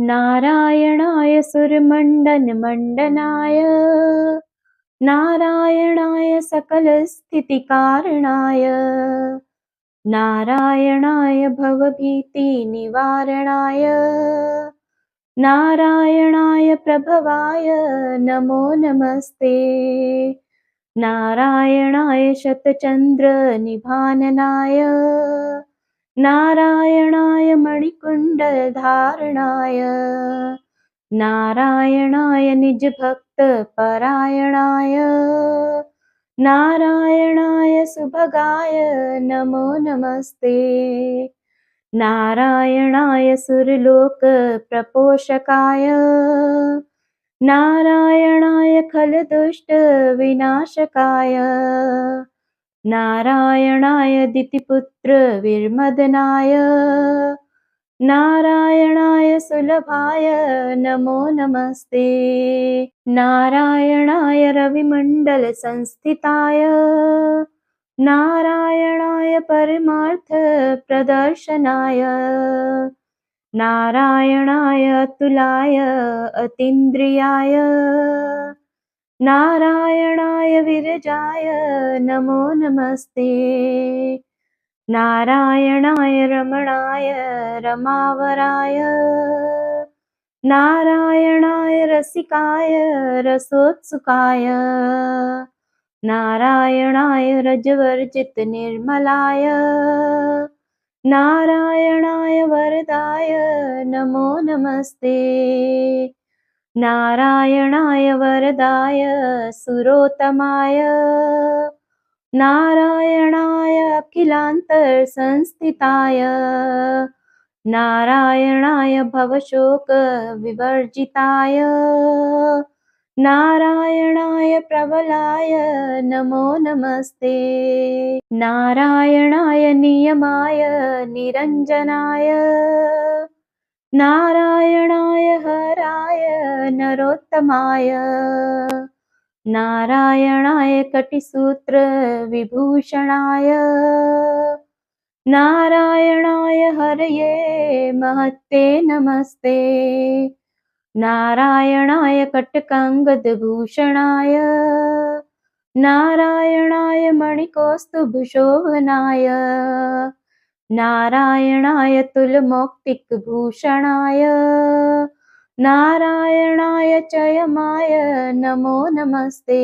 नारायणाय सुरमण्डनमण्डनाय नारायणाय सकलस्थितिकारणाय नारायणाय भवभीतिनिवारणाय नारायणाय प्रभवाय नमो नमस्ते। नारायणाय शतचन्द्रनिभाननाय नारायणाय मणिकुण्डलधारणाय नारायणाय निजभक्तपरायणाय नारायणाय सुभगाय नमो नमस्ते। नारायणाय सुरलोकप्रपोषकाय नारायणाय खलदुष्टविनाशकाय नारायणाय दितिपुत्रविर्मदनाय नारायणाय सुलभाय नमो नमस्ते। नारायणाय रविमण्डलसंस्थिताय नारायणाय परमार्थप्रदर्शनाय नारायणाय अतुलाय अतीन्द्रियाय नारायणाय विरजाय नमो नमस्ते। नारायणाय रमणाय रमावराय नारायणाय रसिकाय रसोत्सुकाय नारायणाय रजवर्जितनिर्मलाय नारायणाय वरदाय नमो नमस्ते। नारायणाय वरदाय सुरोत्तमाय नारायणाय अखिलान्तरसंस्थिताय नारायणाय भवशोकविवर्जिताय नारायणाय प्रबलाय नमो नमस्ते। नारायणाय नियमाय निरञ्जनाय नारायणाय हराय नरोत्तमाय नारायणाय कटिसूत्रविभूषणाय नारायणाय हरये महत्ते नमस्ते। नारायणाय कटकाङ्गदभूषणाय नारायणाय मणिकौस्तुभशोभनाय नारायणाय तुलमौक्तिकभूषणाय नारायणाय चयमाय नमो नमस्ते।